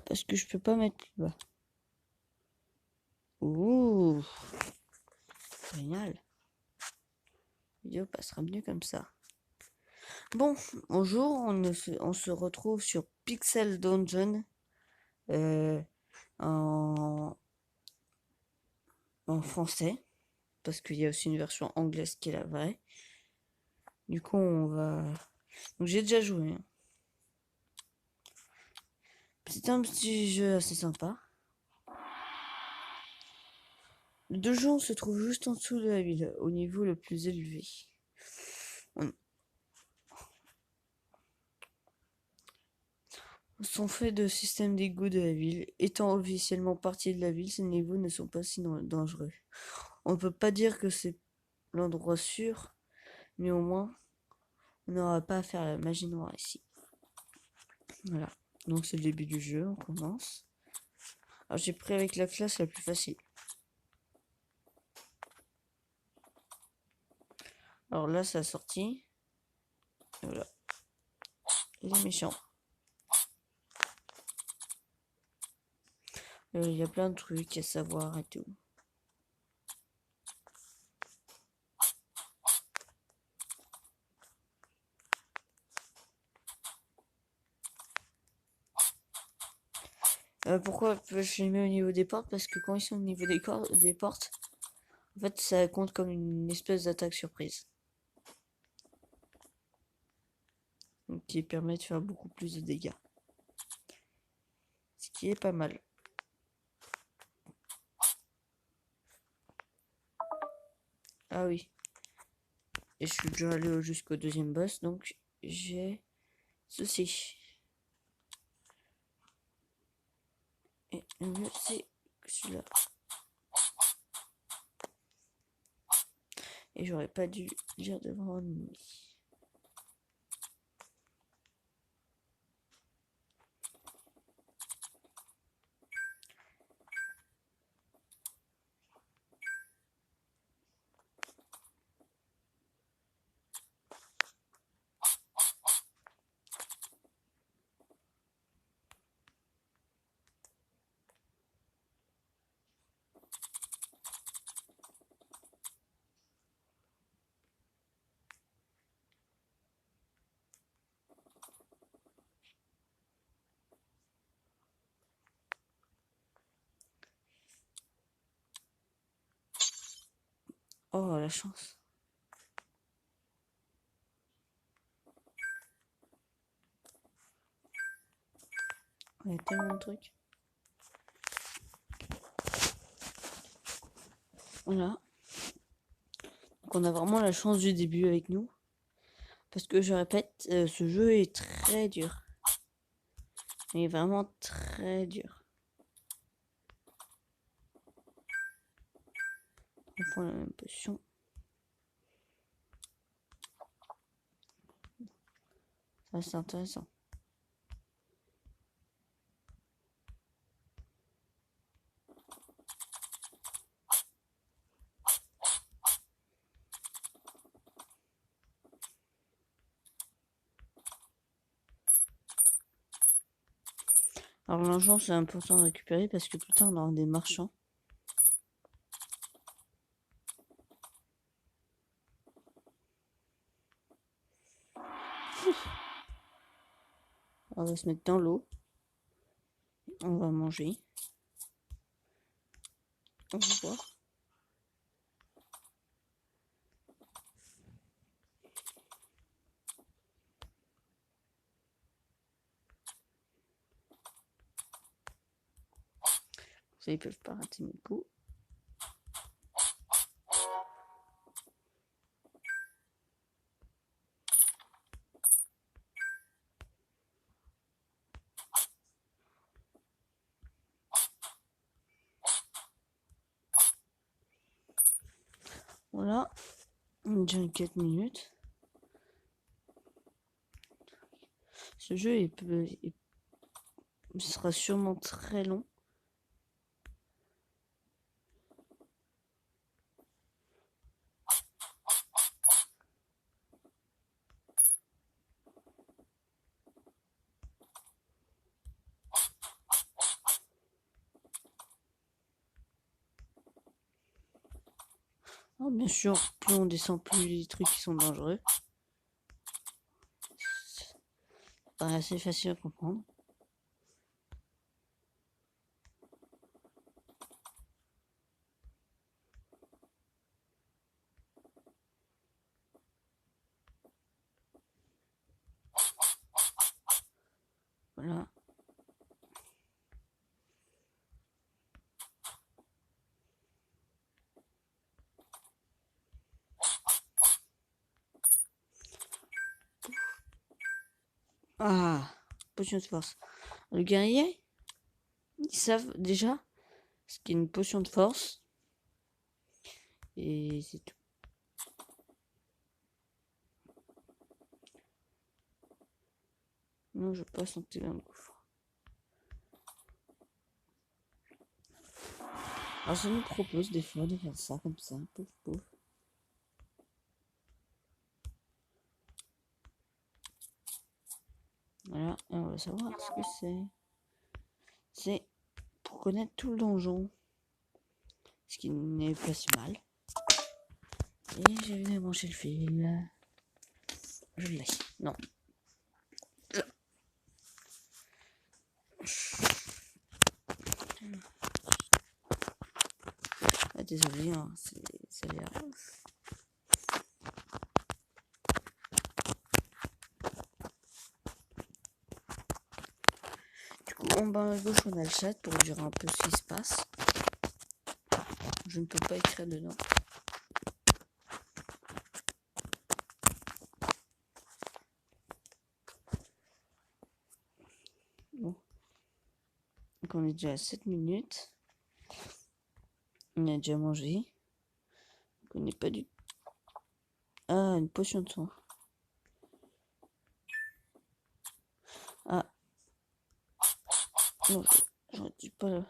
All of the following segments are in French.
Voilà, parce que je peux pas mettre plus bas. Ouh, génial. La vidéo passera mieux comme ça. Bon, bonjour, on se retrouve sur Pixel Dungeon en, en français, parce qu'il y a aussi une version anglaise qui est la vraie. Du coup, on va... Donc j'ai déjà joué. Hein. C'est un petit jeu assez sympa. Le donjon se trouve juste en dessous de la ville, au niveau le plus élevé. Sont faits de systèmes d'égouts de la ville. Étant officiellement partie de la ville, ces niveaux ne sont pas si dangereux. On ne peut pas dire que c'est l'endroit sûr, mais au moins, on n'aura pas à faire la magie noire ici. Voilà. Donc c'est le début du jeu, on commence. Alors j'ai pris avec la classe la plus facile. Alors là, ça a sorti. Voilà. Les méchants. Il y a plein de trucs à savoir et tout. Pourquoi je les mets au niveau des portes? Parce que quand ils sont au niveau des portes, en fait, ça compte comme une espèce d'attaque surprise. Donc, qui permet de faire beaucoup plus de dégâts. Ce qui est pas mal. Ah oui. Et je suis déjà allé jusqu'au deuxième boss, donc j'ai ceci. Et le mieux, c'est celui-là. Et j'aurais pas dû dire devant un ennemi. Oh, la chance. Il y a tellement de trucs. Voilà. Donc on a vraiment la chance du début avec nous. Parce que je répète, ce jeu est très dur. Il est vraiment très dur. On prend la même potion. Ça c'est intéressant. Alors l'argent c'est important de récupérer parce que plus tard on aura des marchands. On va se mettre dans l'eau. On va manger. On va voir. Ça, ils peuvent pas rater mes coups. Voilà. On a déjà 4 minutes. Ce jeu sera sûrement très long. Alors, bien sûr, plus on descend, plus les trucs qui sont dangereux. C'est assez facile à comprendre. Voilà. Ah, potion de force. Le guerrier, ils savent déjà ce qu'est une potion de force. Et c'est tout. Non, je peux pas sentir un gouffre. Alors, ça nous propose des fois de faire ça comme ça, pouf pouf. Voilà, et on va savoir ce que c'est. C'est pour connaître tout le donjon, ce qui n'est pas si mal. Et j'ai venu manger le fil. Je l'ai. Non. Ah, désolé, hein, ça a l'air. Du coup, en bas à gauche, on a le chat pour dire un peu ce qui se passe. Je ne peux pas écrire dedans. Bon. Donc, on est déjà à 7 minutes. On a déjà mangé. Donc, on n'est pas du. Ah, une potion de soin. Ah. Non, j'aurais dû pas le. Vous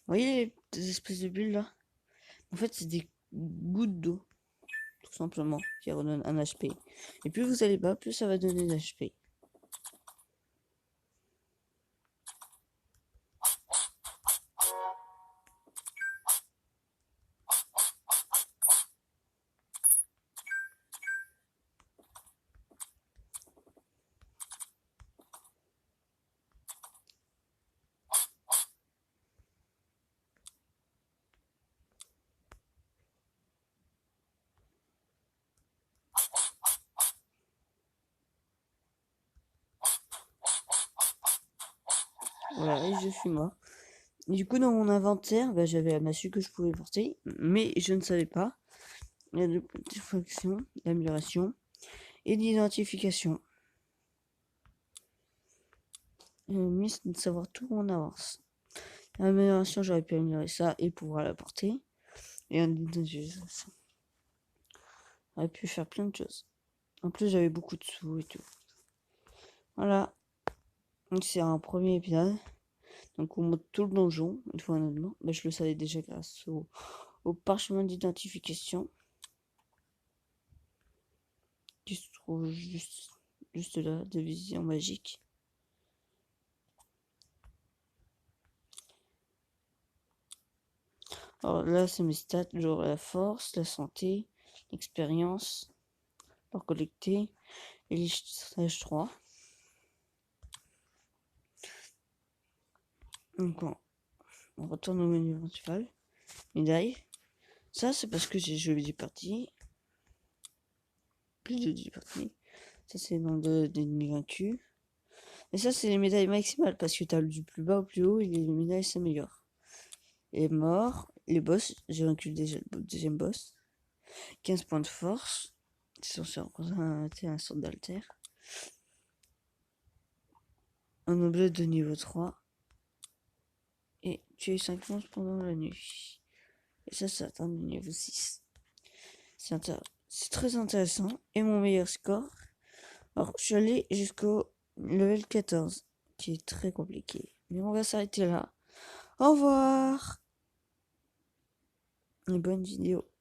voyez les espèces de bulles là? En fait, c'est des gouttes d'eau, tout simplement, qui redonnent un HP. Et plus vous allez bas, plus ça va donner d'HP. Voilà, et je suis mort. Du coup, dans mon inventaire, bah, j'avais la massue que je pouvais porter, mais je ne savais pas. Il y a de petites fonctions d'amélioration et d'identification. Mais c'est de savoir tout en avance. L'amélioration, j'aurais pu améliorer ça et pouvoir la porter. Et en identification, j'aurais pu faire plein de choses. En plus, j'avais beaucoup de sous et tout. Voilà. Donc, c'est un premier épisode. Donc, on monte tout le donjon, une fois honnêtement. Bah, je le savais déjà grâce au parchemin d'identification qui se trouve juste là, de vision magique. Alors là, c'est mes stats, genre la force, la santé, l'expérience, pour collecter, et les stage 3. Donc, on retourne au menu principal. Médaille. Ça, c'est parce que j'ai joué du parti. Plus de 10 parties. Ça, c'est le nombre d'ennemis vaincus. Et ça, c'est les médailles maximales parce que t'as du plus bas au plus haut et les médailles s'améliorent. Les morts, les boss, j'ai vaincu déjà le deuxième boss. 15 points de force. C'est censé représenter un sort d'alter. Un objet de niveau 3. Et tuer 5 monstres pendant la nuit. Et ça atteint le niveau 6. C'est très intéressant. Et mon meilleur score. Alors, je suis allé jusqu'au level 14, qui est très compliqué. Mais on va s'arrêter là. Au revoir et bonne vidéo.